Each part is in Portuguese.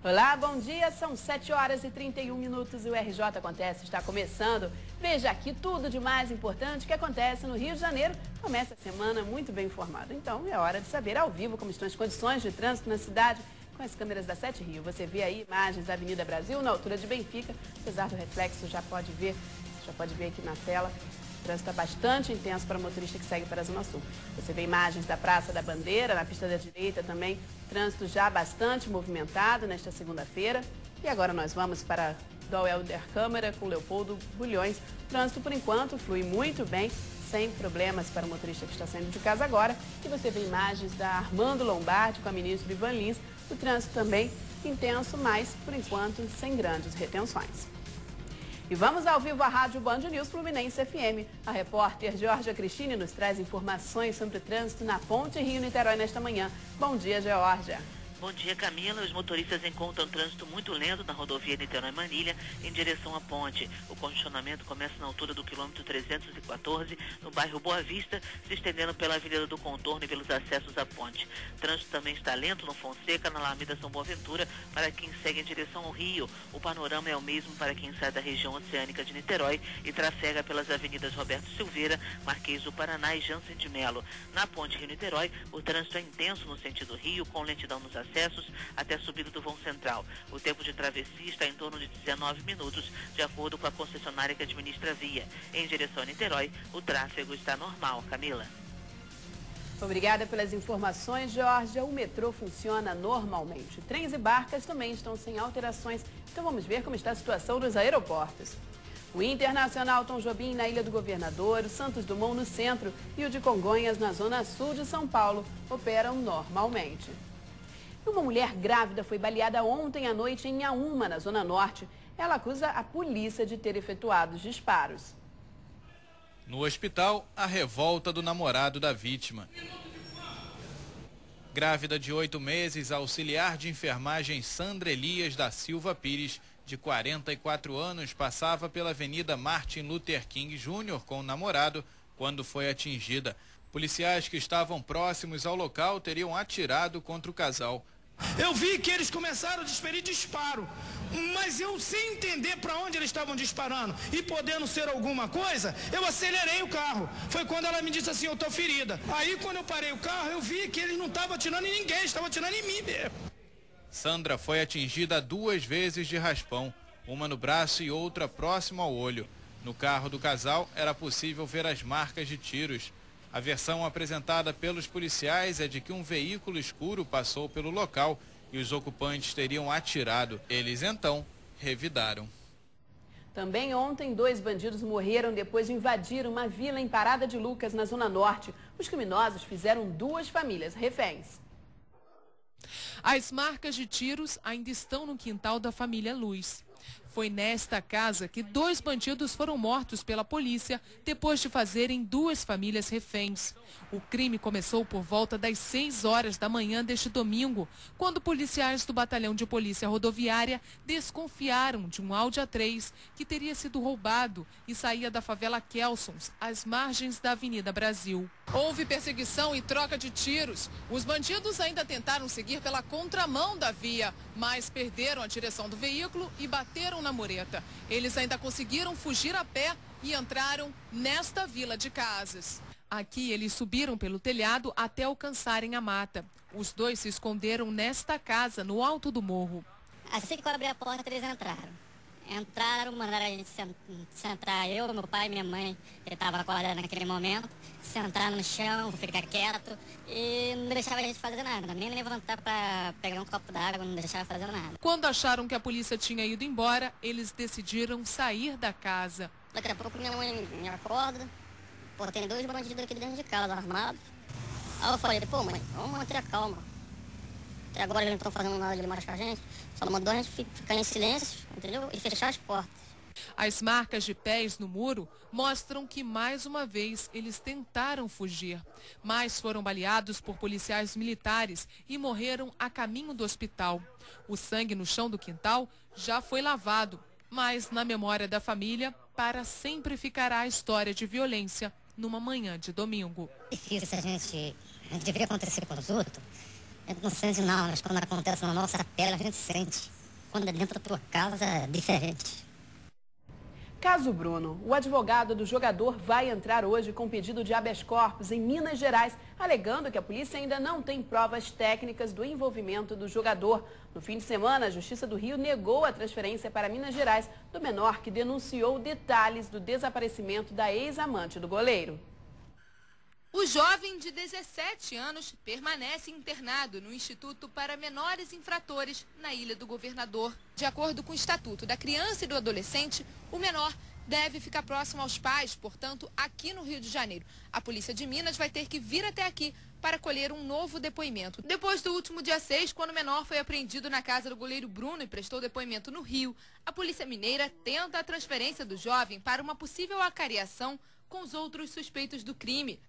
Olá, bom dia. São 7 horas e 31 minutos e o RJ Acontece está começando. Veja aqui tudo de mais importante que acontece no Rio de Janeiro. Começa a semana muito bem informado. Então é hora de saber ao vivo como estão as condições de trânsito na cidade. Com as câmeras da 7 Rio, você vê aí imagens da Avenida Brasil, na altura de Benfica. Apesar do reflexo, já pode ver aqui na tela. O trânsito está bastante intenso para o motorista que segue para a Zona Sul. Você vê imagens da Praça da Bandeira, na pista da direita também, trânsito já bastante movimentado nesta segunda-feira. E agora nós vamos para Dom Helder Câmara com Leopoldo Bulhões. O trânsito, por enquanto, flui muito bem, sem problemas para o motorista que está saindo de casa agora. E você vê imagens da Armando Lombardi com a ministra Ivan Lins. O trânsito também intenso, mas, por enquanto, sem grandes retenções. E vamos ao vivo à Rádio Band News Fluminense FM. A repórter Georgia Cristine nos traz informações sobre o trânsito na Ponte Rio-Niterói nesta manhã. Bom dia, Georgia. Bom dia, Camila. Os motoristas encontram trânsito muito lento na rodovia Niterói-Manilha em direção à ponte. O congestionamento começa na altura do quilômetro 314, no bairro Boa Vista, se estendendo pela Avenida do Contorno e pelos acessos à ponte. O trânsito também está lento no Fonseca, na Alameda São Boaventura, para quem segue em direção ao Rio. O panorama é o mesmo para quem sai da região oceânica de Niterói e trafega pelas avenidas Roberto Silveira, Marquês do Paraná e Jansen de Melo. Na ponte Rio-Niterói, o trânsito é intenso no sentido Rio, com lentidão nos acessos até a subida do vão central. O tempo de travessia está em torno de 19 minutos, de acordo com a concessionária que administra a via. Em direção a Niterói, o tráfego está normal. Camila. Obrigada pelas informações, Georgia. O metrô funciona normalmente. Trens e barcas também estão sem alterações. Então vamos ver como está a situação nos aeroportos. O Internacional Tom Jobim na Ilha do Governador, o Santos Dumont no centro e o de Congonhas na zona sul de São Paulo operam normalmente. Uma mulher grávida foi baleada ontem à noite em Inhaúma, na Zona Norte. Ela acusa a polícia de ter efetuado os disparos. No hospital, a revolta do namorado da vítima. Grávida de 8 meses, a auxiliar de enfermagem Sandra Elias da Silva Pires, de 44 anos, passava pela Avenida Martin Luther King Jr. com o namorado quando foi atingida. Policiais que estavam próximos ao local teriam atirado contra o casal. Eu vi que eles começaram a desferir disparo, mas eu sem entender para onde eles estavam disparando e podendo ser alguma coisa, eu acelerei o carro. Foi quando ela me disse assim, eu tô ferida. Aí quando eu parei o carro, eu vi que eles não estavam atirando em ninguém, estavam atirando em mim mesmo. Sandra foi atingida 2 vezes de raspão, uma no braço e outra próximo ao olho. No carro do casal era possível ver as marcas de tiros. A versão apresentada pelos policiais é de que um veículo escuro passou pelo local e os ocupantes teriam atirado. Eles, então, revidaram. Também ontem, 2 bandidos morreram depois de invadir uma vila em Parada de Lucas, na Zona Norte. Os criminosos fizeram 2 famílias reféns. As marcas de tiros ainda estão no quintal da família Luz. Foi nesta casa que 2 bandidos foram mortos pela polícia depois de fazerem 2 famílias reféns. O crime começou por volta das 6 horas da manhã deste domingo, quando policiais do Batalhão de Polícia Rodoviária desconfiaram de um Audi A3 que teria sido roubado e saía da favela Kelsons, às margens da Avenida Brasil. Houve perseguição e troca de tiros. Os bandidos ainda tentaram seguir pela contramão da via, mas perderam a direção do veículo e bateram na mureta. Eles ainda conseguiram fugir a pé e entraram nesta vila de casas. Aqui eles subiram pelo telhado até alcançarem a mata. Os 2 se esconderam nesta casa, no alto do morro. Assim que eu abri a porta, eles entraram. Mandaram a gente sentar, eu, meu pai e minha mãe, que estava acordado naquele momento, sentar no chão, ficar quieto e não deixava a gente fazer nada, nem levantar para pegar um copo d'água, não deixava fazer nada. Quando acharam que a polícia tinha ido embora, eles decidiram sair da casa. Daqui a pouco minha mãe me acorda, pô, tem 2 bandidos aqui dentro de casa, armados. Aí eu falei, pô mãe, vamos manter a calma. Até agora eles não estão fazendo nada demais com a gente, só mandou a gente ficar em silêncio, entendeu? E fechar as portas. As marcas de pés no muro mostram que mais uma vez eles tentaram fugir, mas foram baleados por policiais militares e morreram a caminho do hospital. O sangue no chão do quintal já foi lavado, mas na memória da família, para sempre ficará a história de violência numa manhã de domingo. Difícil, a gente deveria acontecer com os outros. A gente não sente não, mas quando acontece na nossa pele a gente sente. Quando é dentro da tua casa é diferente. Caso Bruno, o advogado do jogador vai entrar hoje com pedido de habeas corpus em Minas Gerais, alegando que a polícia ainda não tem provas técnicas do envolvimento do jogador. No fim de semana, a Justiça do Rio negou a transferência para Minas Gerais do menor que denunciou detalhes do desaparecimento da ex-amante do goleiro. O jovem de 17 anos permanece internado no Instituto para Menores Infratores, na Ilha do Governador. De acordo com o Estatuto da Criança e do Adolescente, o menor deve ficar próximo aos pais, portanto, aqui no Rio de Janeiro. A Polícia de Minas vai ter que vir até aqui para colher um novo depoimento. Depois do último dia 6, quando o menor foi apreendido na casa do goleiro Bruno e prestou depoimento no Rio, a Polícia Mineira tenta a transferência do jovem para uma possível acariação com os outros suspeitos do crime.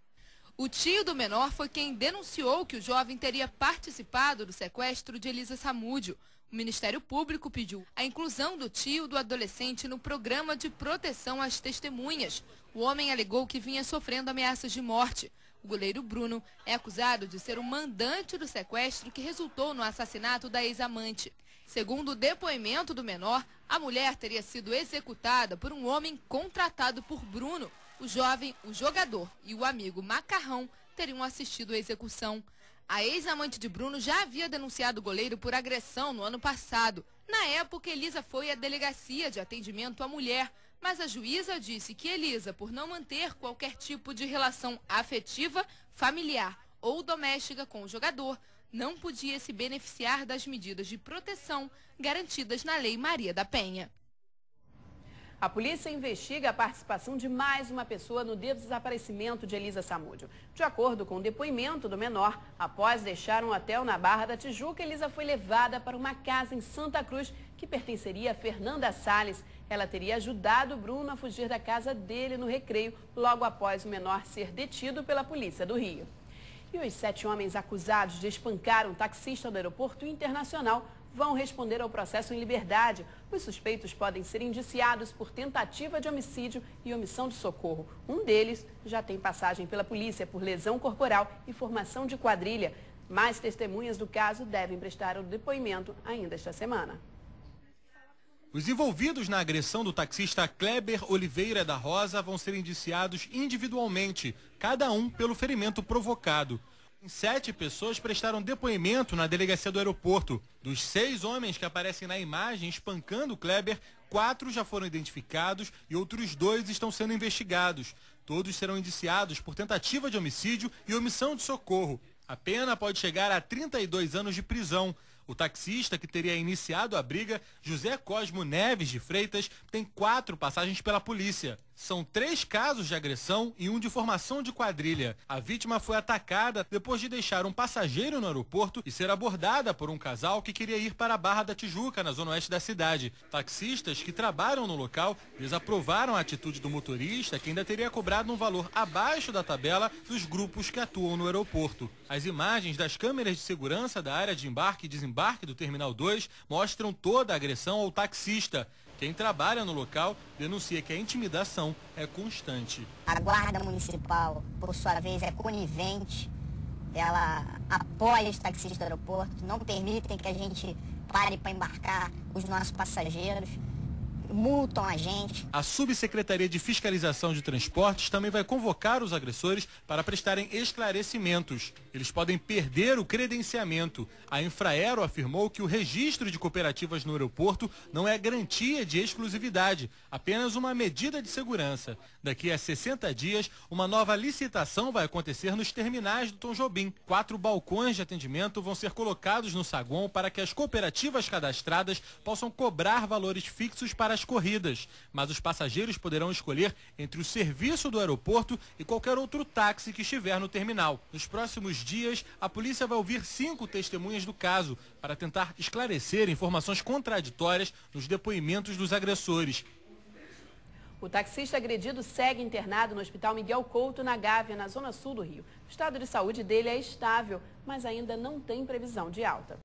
O tio do menor foi quem denunciou que o jovem teria participado do sequestro de Elisa Samúdio. O Ministério Público pediu a inclusão do tio do adolescente no programa de proteção às testemunhas. O homem alegou que vinha sofrendo ameaças de morte. O goleiro Bruno é acusado de ser o mandante do sequestro que resultou no assassinato da ex-amante. Segundo o depoimento do menor, a mulher teria sido executada por um homem contratado por Bruno. O jovem, o jogador e o amigo Macarrão teriam assistido à execução. A ex-amante de Bruno já havia denunciado o goleiro por agressão no ano passado. Na época, Elisa foi à delegacia de atendimento à mulher, mas a juíza disse que Elisa, por não manter qualquer tipo de relação afetiva, familiar ou doméstica com o jogador, não podia se beneficiar das medidas de proteção garantidas na Lei Maria da Penha. A polícia investiga a participação de mais uma pessoa no desaparecimento de Elisa Samúdio. De acordo com o depoimento do menor, após deixar um hotel na Barra da Tijuca, Elisa foi levada para uma casa em Santa Cruz que pertenceria a Fernanda Salles. Ela teria ajudado Bruno a fugir da casa dele no Recreio, logo após o menor ser detido pela Polícia do Rio. E os 7 homens acusados de espancar um taxista do Aeroporto Internacional vão responder ao processo em liberdade. Os suspeitos podem ser indiciados por tentativa de homicídio e omissão de socorro. Um deles já tem passagem pela polícia por lesão corporal e formação de quadrilha. Mais testemunhas do caso devem prestar o depoimento ainda esta semana. Os envolvidos na agressão do taxista Kleber Oliveira da Rosa vão ser indiciados individualmente, cada um pelo ferimento provocado. 7 pessoas prestaram depoimento na delegacia do aeroporto. Dos 6 homens que aparecem na imagem espancando o Kleber, 4 já foram identificados e outros 2 estão sendo investigados. Todos serão indiciados por tentativa de homicídio e omissão de socorro. A pena pode chegar a 32 anos de prisão. O taxista que teria iniciado a briga, José Cosmo Neves de Freitas, tem 4 passagens pela polícia. São 3 casos de agressão e um de formação de quadrilha. A vítima foi atacada depois de deixar um passageiro no aeroporto e ser abordada por um casal que queria ir para a Barra da Tijuca, na zona oeste da cidade. Taxistas que trabalham no local desaprovaram a atitude do motorista, que ainda teria cobrado um valor abaixo da tabela dos grupos que atuam no aeroporto. As imagens das câmeras de segurança da área de embarque e desembarque do Terminal 2 mostram toda a agressão ao taxista. Quem trabalha no local denuncia que a intimidação é constante. A Guarda Municipal, por sua vez, é conivente. Ela apoia os taxistas do aeroporto, não permitem que a gente pare para embarcar os nossos passageiros, multam a gente. A Subsecretaria de Fiscalização de Transportes também vai convocar os agressores para prestarem esclarecimentos. Eles podem perder o credenciamento. A Infraero afirmou que o registro de cooperativas no aeroporto não é garantia de exclusividade, apenas uma medida de segurança. Daqui a 60 dias, uma nova licitação vai acontecer nos terminais do Tom Jobim. 4 balcões de atendimento vão ser colocados no saguão para que as cooperativas cadastradas possam cobrar valores fixos para as corridas, mas os passageiros poderão escolher entre o serviço do aeroporto e qualquer outro táxi que estiver no terminal. Nos próximos dias, a polícia vai ouvir 5 testemunhas do caso para tentar esclarecer informações contraditórias nos depoimentos dos agressores. O taxista agredido segue internado no Hospital Miguel Couto, na Gávea, na zona sul do Rio. O estado de saúde dele é estável, mas ainda não tem previsão de alta.